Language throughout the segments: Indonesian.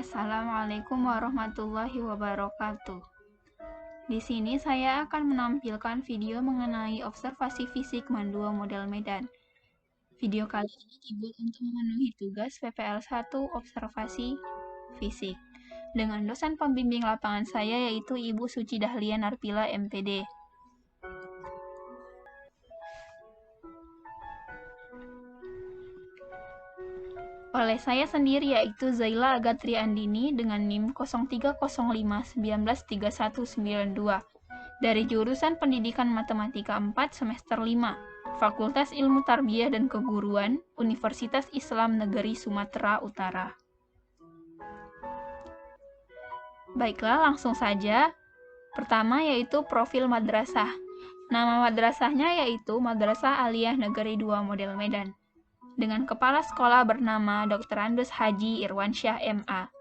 Assalamualaikum warahmatullahi wabarakatuh. Di sini saya akan menampilkan video mengenai observasi fisik mandua model Medan. Video kali ini dibuat untuk memenuhi tugas PPL 1 observasi fisik dengan dosen pembimbing lapangan saya yaitu Ibu Suci Dahlia Narpila MPD. Oleh saya sendiri yaitu Zaila Agatri Andini dengan NIM 0305193192 dari jurusan Pendidikan Matematika 4 semester 5, Fakultas Ilmu Tarbiyah dan Keguruan, Universitas Islam Negeri Sumatera Utara. Baiklah, langsung saja. Pertama yaitu profil madrasah. Nama madrasahnya yaitu Madrasah Aliyah Negeri 2 Model Medan, dengan kepala sekolah bernama Dr. Andus Haji Irwansyah MA,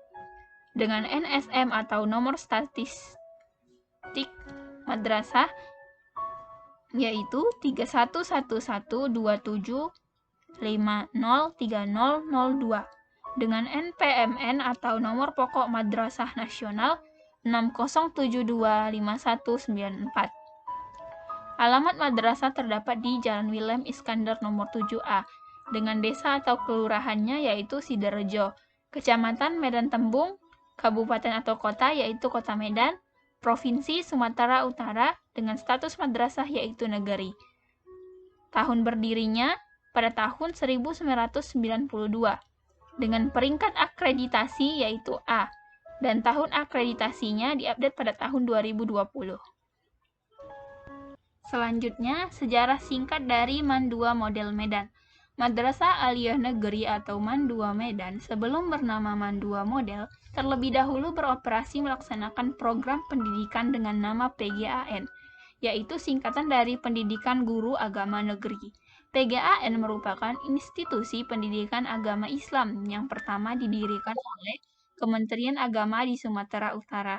dengan NSM atau nomor statistik madrasah yaitu 311127503002, dengan NPMN atau nomor pokok madrasah nasional 60725194. Alamat madrasah terdapat di Jalan Willem Iskandar nomor 7A, dengan desa atau kelurahannya yaitu Sidorejo, Kecamatan Medan Tembung, Kabupaten atau kota yaitu Kota Medan, Provinsi Sumatera Utara, dengan status madrasah yaitu negeri. Tahun berdirinya pada tahun 1992, dengan peringkat akreditasi yaitu A, dan tahun akreditasinya diupdate pada tahun 2020. Selanjutnya, sejarah singkat dari Mandua Model Medan. Madrasah Aliyah Negeri atau Mandua Medan sebelum bernama Mandua Model terlebih dahulu beroperasi melaksanakan program pendidikan dengan nama PGAN, yaitu singkatan dari Pendidikan Guru Agama Negeri. PGAN merupakan institusi pendidikan agama Islam yang pertama didirikan oleh Kementerian Agama di Sumatera Utara.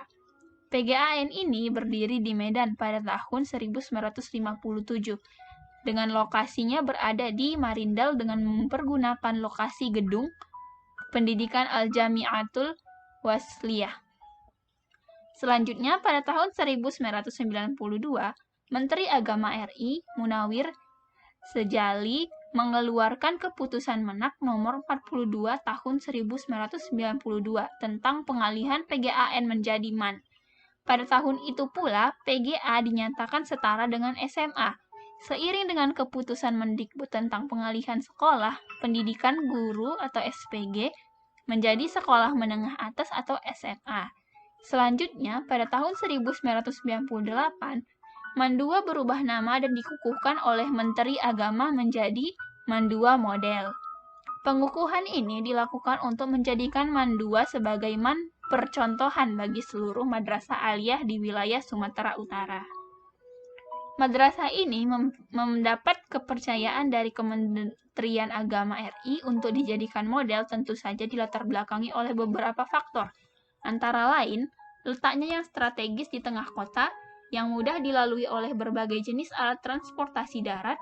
PGAN ini berdiri di Medan pada tahun 1957, dengan lokasinya berada di Marindal dengan mempergunakan lokasi gedung pendidikan Al-Jami'atul Wasliyah. Selanjutnya, pada tahun 1992, Menteri Agama RI, Munawir Sejali, mengeluarkan keputusan Menak nomor 42 tahun 1992 tentang pengalihan PGAN menjadi MAN. Pada tahun itu pula, PGA dinyatakan setara dengan SMA. Seiring dengan keputusan Mendikbud tentang pengalihan sekolah, pendidikan guru atau SPG, menjadi sekolah menengah atas atau SMA. Selanjutnya, pada tahun 1998, Mandua berubah nama dan dikukuhkan oleh Menteri Agama menjadi Mandua Model. Pengukuhan ini dilakukan untuk menjadikan Mandua sebagai MAN percontohan bagi seluruh madrasah aliyah di wilayah Sumatera Utara. Madrasah ini mendapat kepercayaan dari Kementerian Agama RI untuk dijadikan model, tentu saja dilatar belakangi oleh beberapa faktor. Antara lain, letaknya yang strategis di tengah kota, yang mudah dilalui oleh berbagai jenis alat transportasi darat,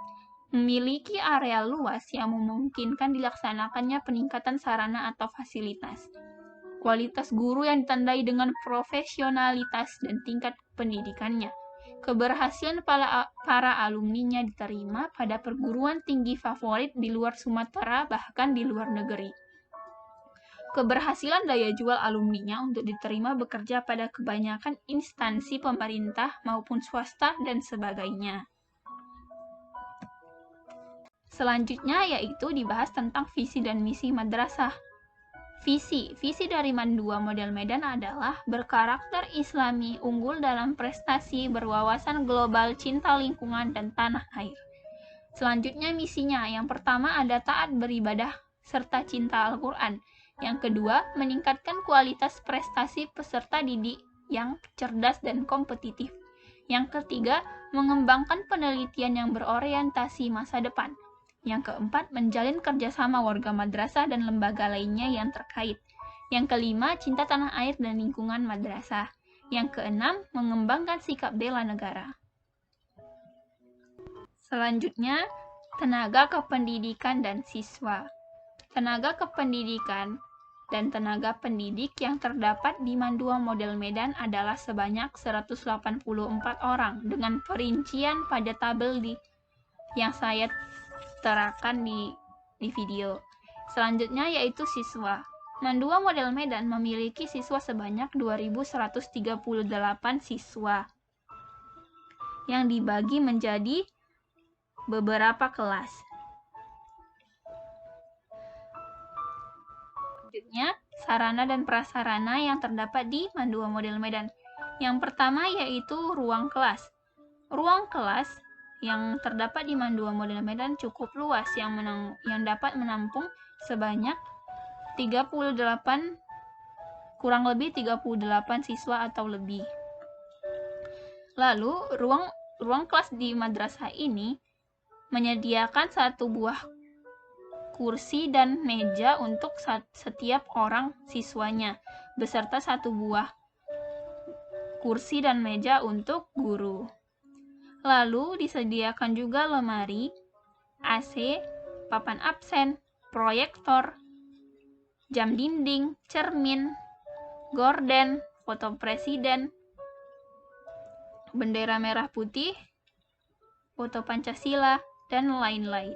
memiliki area luas yang memungkinkan dilaksanakannya peningkatan sarana atau fasilitas. Kualitas guru yang ditandai dengan profesionalitas dan tingkat pendidikannya. Keberhasilan para alumninya diterima pada perguruan tinggi favorit di luar Sumatera bahkan di luar negeri. Keberhasilan daya jual alumninya untuk diterima bekerja pada kebanyakan instansi pemerintah maupun swasta dan sebagainya. Selanjutnya yaitu dibahas tentang visi dan misi madrasah. Visi dari Mandua Model Medan adalah berkarakter Islami, unggul dalam prestasi, berwawasan global, cinta lingkungan, dan tanah air. Selanjutnya misinya, yang pertama ada taat beribadah serta cinta Al-Quran. Yang kedua, meningkatkan kualitas prestasi peserta didik yang cerdas dan kompetitif. Yang ketiga, mengembangkan penelitian yang berorientasi masa depan. Yang keempat, menjalin kerjasama warga madrasah dan lembaga lainnya yang terkait. Yang kelima, cinta tanah air dan lingkungan madrasah. Yang keenam, mengembangkan sikap bela negara. Selanjutnya, tenaga kependidikan dan siswa. Tenaga kependidikan dan tenaga pendidik yang terdapat di Mandua Model Medan adalah sebanyak 184 orang dengan perincian pada tabel yang saya terakan di video. Selanjutnya yaitu siswa. Mandua Model Medan memiliki siswa sebanyak 2.138 siswa yang dibagi menjadi beberapa kelas. Selanjutnya, sarana dan prasarana yang terdapat di Mandua Model Medan. Yang pertama yaitu ruang kelas. Ruang kelas yang terdapat di Mandua Model Medan cukup luas yang dapat menampung sebanyak kurang lebih 38 siswa atau lebih. Lalu, ruang kelas di madrasah ini menyediakan satu buah kursi dan meja untuk setiap orang siswanya, beserta satu buah kursi dan meja untuk guru. Lalu disediakan juga lemari, AC, papan absen, proyektor, jam dinding, cermin, gorden, foto presiden, bendera merah putih, foto Pancasila, dan lain-lain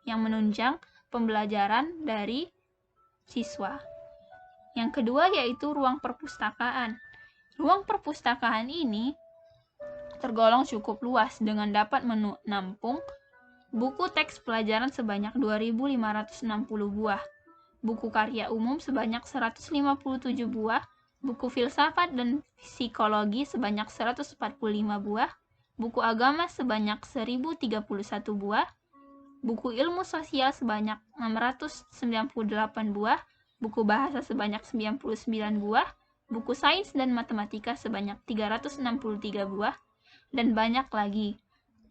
yang menunjang pembelajaran dari siswa. Yang kedua yaitu ruang perpustakaan. Ruang perpustakaan ini tergolong cukup luas dengan dapat menampung buku teks pelajaran sebanyak 2.560 buah, buku karya umum sebanyak 157 buah, buku filsafat dan psikologi sebanyak 145 buah, buku agama sebanyak 1.031 buah, buku ilmu sosial sebanyak 698 buah, buku bahasa sebanyak 99 buah, buku sains dan matematika sebanyak 363 buah, dan banyak lagi.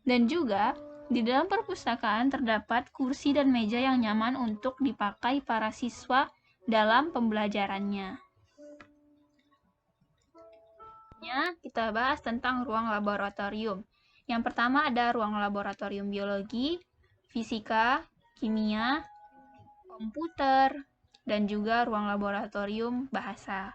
Dan juga, di dalam perpustakaan terdapat kursi dan meja yang nyaman untuk dipakai para siswa dalam pembelajarannya. Kita bahas tentang ruang laboratorium. Yang pertama ada ruang laboratorium biologi, fisika, kimia, komputer, dan juga ruang laboratorium bahasa.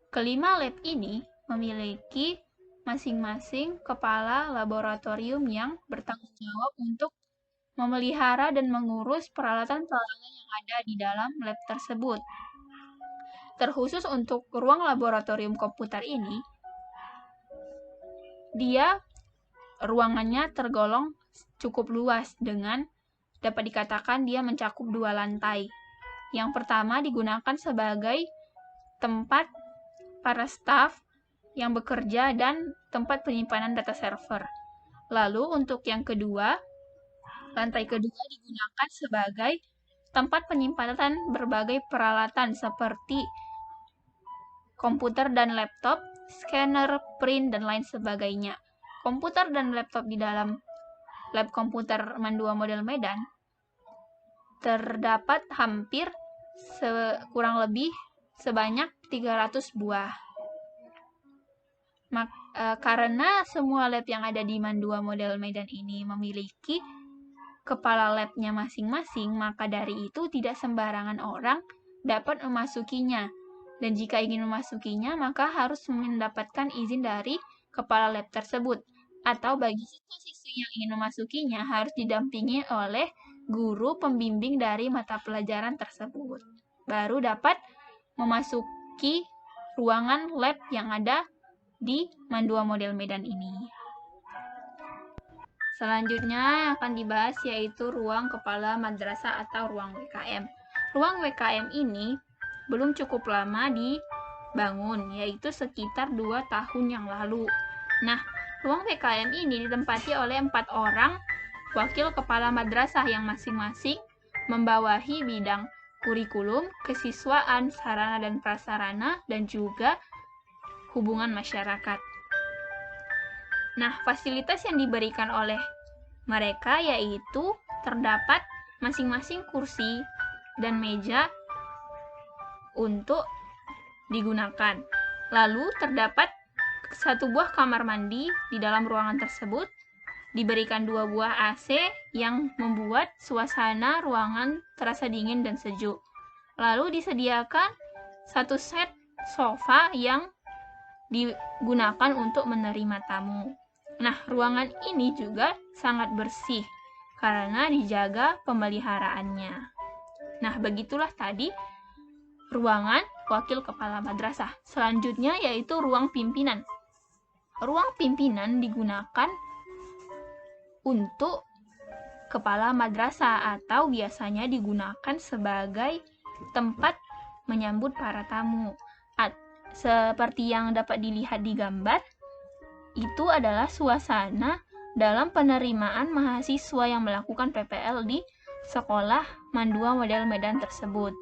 Kelima lab ini memiliki masing-masing kepala laboratorium yang bertanggung jawab untuk memelihara dan mengurus peralatan-peralatan yang ada di dalam lab tersebut. Terkhusus untuk ruang laboratorium komputer ini, ruangannya tergolong cukup luas dengan dapat dikatakan dia mencakup 2 lantai. Yang pertama digunakan sebagai tempat para staf yang bekerja dan tempat penyimpanan data server. Lalu untuk yang kedua, lantai kedua digunakan sebagai tempat penyimpanan berbagai peralatan seperti komputer dan laptop, scanner, print, dan lain sebagainya. Komputer dan laptop di dalam lab komputer Mandua Model Medan terdapat hampir kurang lebih sebanyak 300 buah. Karena semua lab yang ada di Mandua Model Medan ini memiliki kepala labnya masing-masing, maka dari itu tidak sembarangan orang dapat memasukinya. Dan jika ingin memasukinya, maka harus mendapatkan izin dari kepala lab tersebut. Atau bagi siswa-siswi yang ingin memasukinya, harus didampingi oleh guru pembimbing dari mata pelajaran tersebut. Baru dapat memasuki ruangan lab yang ada di Mandua Model Medan ini. Selanjutnya akan dibahas yaitu ruang kepala madrasah atau ruang WKM. Ruang WKM ini belum cukup lama dibangun, yaitu sekitar 2 tahun yang lalu. Nah, ruang WKM ini ditempati oleh 4 orang wakil kepala madrasah yang masing-masing membawahi bidang kurikulum, kesiswaan, sarana dan prasarana, dan juga hubungan masyarakat. Nah, fasilitas yang diberikan oleh mereka yaitu terdapat masing-masing kursi dan meja untuk digunakan. Lalu terdapat 1 buah kamar mandi di dalam ruangan tersebut, diberikan 2 buah AC yang membuat suasana ruangan terasa dingin dan sejuk. Lalu disediakan satu set sofa yang digunakan untuk menerima tamu. Nah, ruangan ini juga sangat bersih karena dijaga pemeliharaannya. Nah, begitulah tadi ruangan wakil kepala madrasah. Selanjutnya yaitu ruang pimpinan. Ruang pimpinan digunakan untuk kepala madrasah atau biasanya digunakan sebagai tempat menyambut para tamu. Seperti yang dapat dilihat di gambar, itu adalah suasana dalam penerimaan mahasiswa yang melakukan PPL di sekolah Mandua Model Medan tersebut.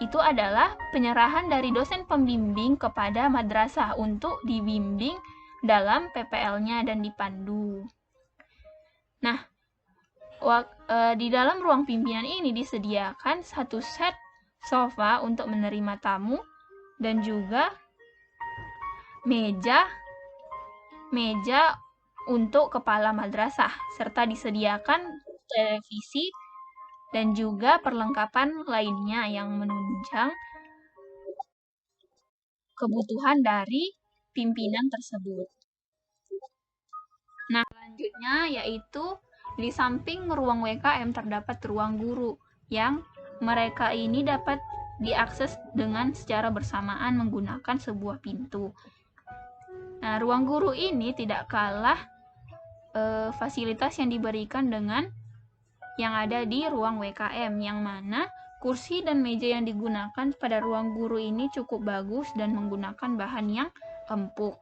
Itu adalah penyerahan dari dosen pembimbing kepada madrasah untuk dibimbing dalam PPL-nya dan dipandu. Nah, di dalam ruang pimpinan ini disediakan satu set sofa untuk menerima tamu dan juga meja untuk kepala madrasah, serta disediakan televisi dan juga perlengkapan lainnya yang menunjang kebutuhan dari pimpinan tersebut. Nah, selanjutnya yaitu di samping ruang WKM terdapat ruang guru yang mereka ini dapat diakses dengan secara bersamaan menggunakan sebuah pintu. Nah, ruang guru ini tidak kalah fasilitas yang diberikan dengan yang ada di ruang WKM, yang mana kursi dan meja yang digunakan pada ruang guru ini cukup bagus dan menggunakan bahan yang empuk,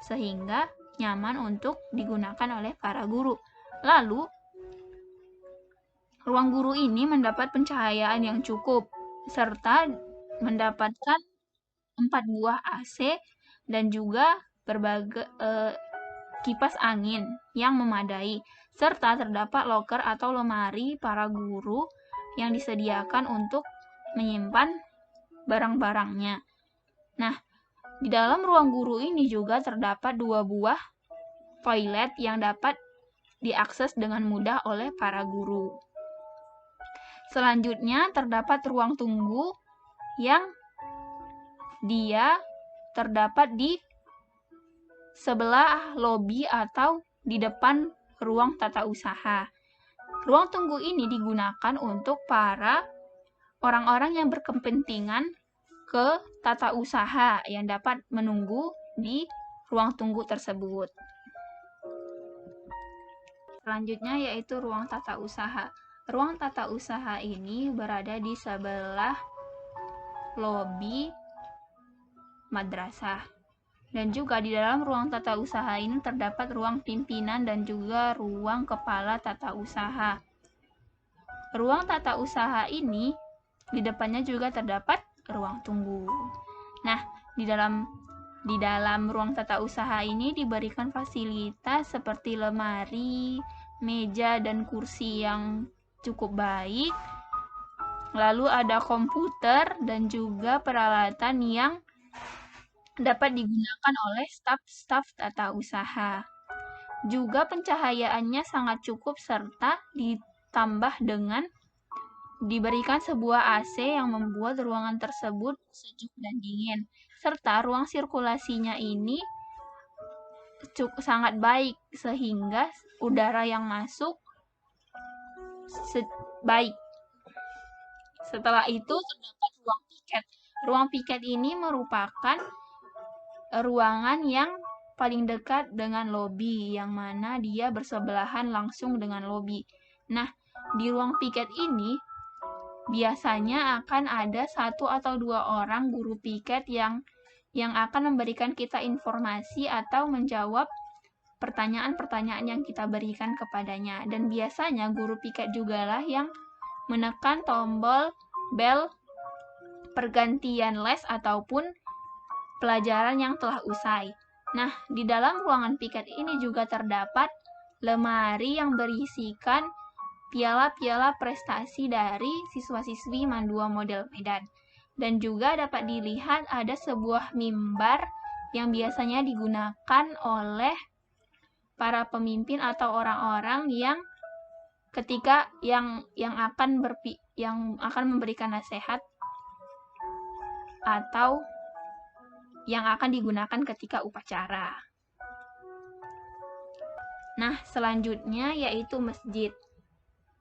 sehingga nyaman untuk digunakan oleh para guru. Lalu, ruang guru ini mendapat pencahayaan yang cukup, serta mendapatkan 4 buah AC dan juga berbagai kipas angin yang memadai, serta terdapat loker atau lemari para guru yang disediakan untuk menyimpan barang-barangnya. Nah, di dalam ruang guru ini juga terdapat 2 buah toilet yang dapat diakses dengan mudah oleh para guru. Selanjutnya terdapat ruang tunggu yang dia terdapat di sebelah lobi atau di depan ruang tata usaha. Ruang tunggu ini digunakan untuk para orang-orang yang berkepentingan ke tata usaha yang dapat menunggu di ruang tunggu tersebut. Selanjutnya yaitu ruang tata usaha. Ruang tata usaha ini berada di sebelah lobi madrasah. Dan juga di dalam ruang tata usaha ini terdapat ruang pimpinan dan juga ruang kepala tata usaha. Ruang tata usaha ini di depannya juga terdapat ruang tunggu. Nah, di dalam ruang tata usaha ini diberikan fasilitas seperti lemari, meja dan kursi yang cukup baik. Lalu ada komputer dan juga peralatan yang dapat digunakan oleh staf-staf tata usaha. Juga pencahayaannya sangat cukup serta ditambah dengan diberikan sebuah AC yang membuat ruangan tersebut sejuk dan dingin. Serta ruang sirkulasinya ini sangat baik sehingga udara yang masuk baik. Setelah itu terdapat ruang piket. Ruang piket ini merupakan ruangan yang paling dekat dengan lobi, yang mana dia bersebelahan langsung dengan lobi. Nah, di ruang piket ini biasanya akan ada 1 atau 2 orang guru piket yang akan memberikan kita informasi atau menjawab pertanyaan-pertanyaan yang kita berikan kepadanya. Dan biasanya guru piket jugalah yang menekan tombol bel pergantian les ataupun pelajaran yang telah usai. Nah, di dalam ruangan piket ini juga terdapat lemari yang berisikan piala-piala prestasi dari siswa-siswi Mandua Model Medan. Dan juga dapat dilihat ada sebuah mimbar yang biasanya digunakan oleh para pemimpin atau orang-orang yang ketika yang akan memberikan nasihat atau yang akan digunakan ketika upacara. Nah, selanjutnya yaitu masjid.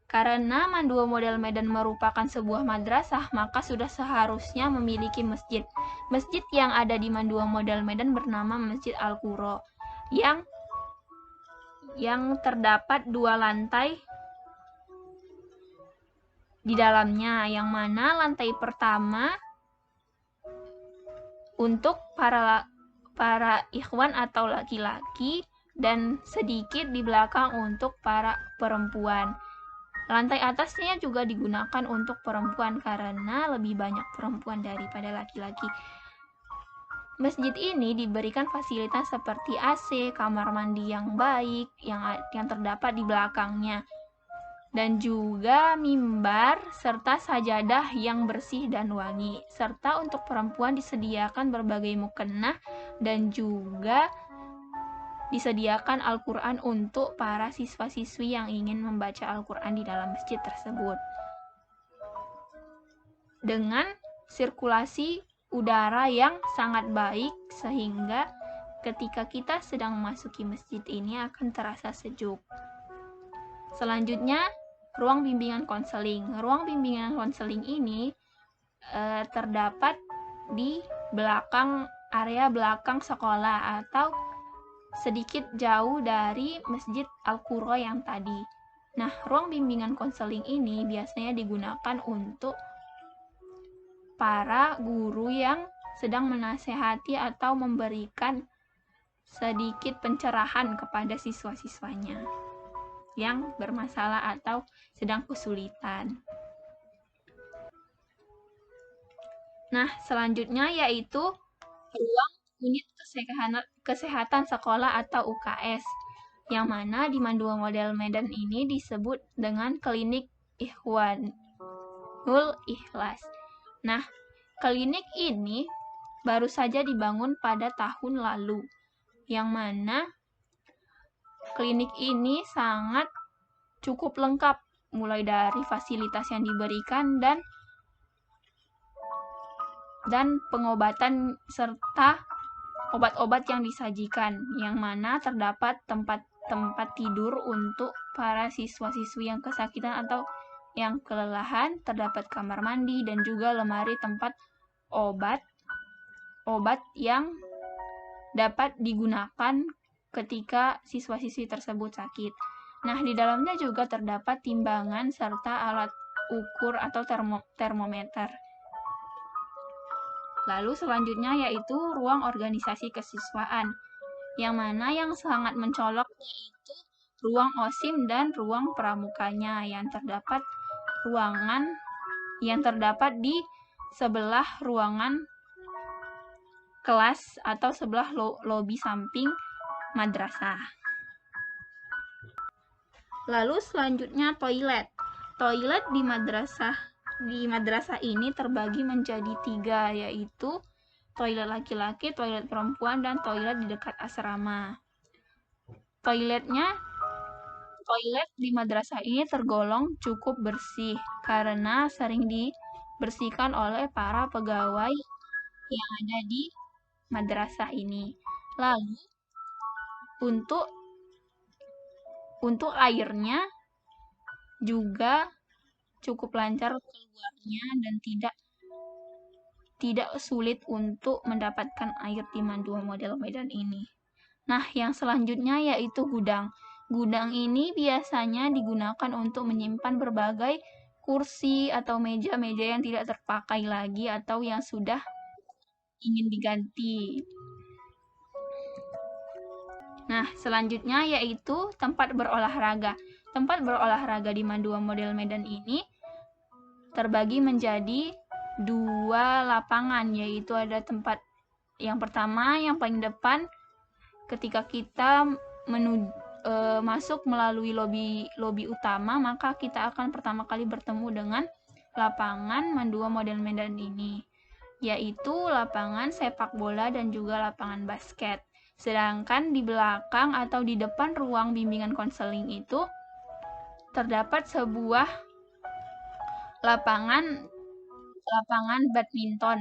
Karena Mandua Model Medan merupakan sebuah madrasah, maka sudah seharusnya memiliki masjid. Masjid yang ada di Mandua Model Medan bernama Masjid Al-Quro, yang terdapat 2 lantai di dalamnya, yang mana lantai pertama untuk para ikhwan atau laki-laki dan sedikit di belakang untuk para perempuan. Lantai atasnya juga digunakan untuk perempuan karena lebih banyak perempuan daripada laki-laki. Masjid ini diberikan fasilitas seperti AC, kamar mandi yang baik yang terdapat di belakangnya, dan juga mimbar serta sajadah yang bersih dan wangi. Serta untuk perempuan disediakan berbagai mukennah dan juga disediakan Al-Quran untuk para siswa-siswi yang ingin membaca Al-Quran di dalam masjid tersebut. Dengan sirkulasi udara yang sangat baik sehingga ketika kita sedang memasuki masjid ini akan terasa sejuk. Selanjutnya, ruang bimbingan konseling. Ruang bimbingan konseling ini terdapat di area belakang sekolah atau sedikit jauh dari Masjid Al-Quro yang tadi. Nah, ruang bimbingan konseling ini biasanya digunakan untuk para guru yang sedang menasehati atau memberikan sedikit pencerahan kepada siswa-siswanya yang bermasalah atau sedang kesulitan. Nah, selanjutnya yaitu ruang unit kesehatan sekolah atau UKS, yang mana di Mandua Model Medan ini disebut dengan klinik Ikhwanul Ikhlas. Nah, klinik ini baru saja dibangun pada tahun lalu, yang mana klinik ini sangat cukup lengkap, mulai dari fasilitas yang diberikan dan pengobatan serta obat-obat yang disajikan, yang mana terdapat tempat tidur untuk para siswa-siswi yang kesakitan atau yang kelelahan, terdapat kamar mandi dan juga lemari tempat obat yang dapat digunakan ketika siswa-siswi tersebut sakit. Nah, di dalamnya juga terdapat timbangan serta alat ukur atau termometer. Lalu selanjutnya yaitu ruang organisasi kesiswaan, yang mana yang sangat mencolok yaitu ruang OSIM dan ruang pramukanya yang terdapat di sebelah ruangan kelas atau sebelah lobi samping madrasah. Lalu selanjutnya toilet. Toilet di madrasah ini terbagi menjadi 3, yaitu toilet laki-laki, toilet perempuan, dan toilet di dekat asrama. Toilet di madrasah ini tergolong cukup bersih karena sering dibersihkan oleh para pegawai yang ada di madrasah ini. Lalu untuk airnya juga cukup lancar keluarnya dan tidak sulit untuk mendapatkan air di Mandua Model Medan ini. Nah, yang selanjutnya yaitu gudang. Gudang ini biasanya digunakan untuk menyimpan berbagai kursi atau meja-meja yang tidak terpakai lagi atau yang sudah ingin diganti. Nah, selanjutnya yaitu tempat berolahraga. Tempat berolahraga di Mandua Model Medan ini terbagi menjadi 2 lapangan, yaitu ada tempat yang pertama yang paling depan ketika kita masuk melalui lobi utama, maka kita akan pertama kali bertemu dengan lapangan Mandua Model Medan ini, yaitu lapangan sepak bola dan juga lapangan basket. Sedangkan di belakang atau di depan ruang bimbingan konseling itu terdapat sebuah lapangan badminton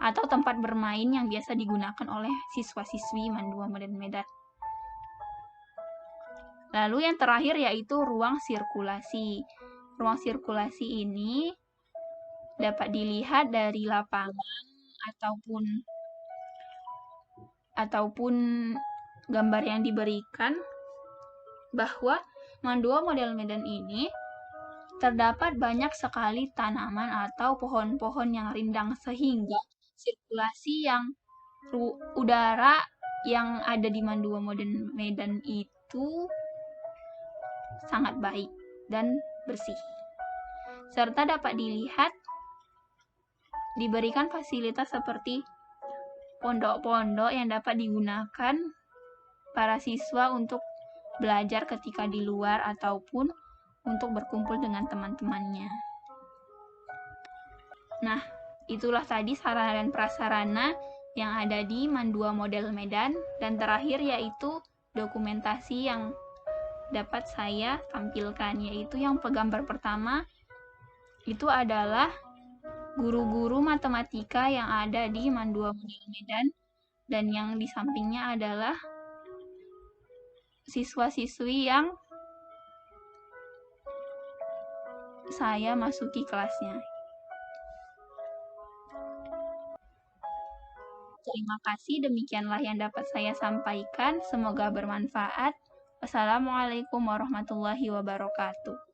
atau tempat bermain yang biasa digunakan oleh siswa-siswi MAN 2 Model Medan. Lalu yang terakhir yaitu ruang sirkulasi. Ruang sirkulasi ini dapat dilihat dari lapangan ataupun gambar yang diberikan bahwa MAN 2 Model Medan ini terdapat banyak sekali tanaman atau pohon-pohon yang rindang sehingga sirkulasi udara yang ada di MAN 2 Model Medan itu sangat baik dan bersih. Serta dapat dilihat diberikan fasilitas seperti pondok-pondok yang dapat digunakan para siswa untuk belajar ketika di luar ataupun untuk berkumpul dengan teman-temannya. Nah, itulah tadi sarana dan prasarana yang ada di MAN 2 Model Medan, dan terakhir yaitu dokumentasi yang dapat saya tampilkan, yaitu yang gambar pertama itu adalah guru-guru matematika yang ada di MAN 2 Model Medan, dan yang di sampingnya adalah siswa-siswi yang saya masuki kelasnya. Terima kasih, demikianlah yang dapat saya sampaikan. Semoga bermanfaat. Wassalamualaikum warahmatullahi wabarakatuh.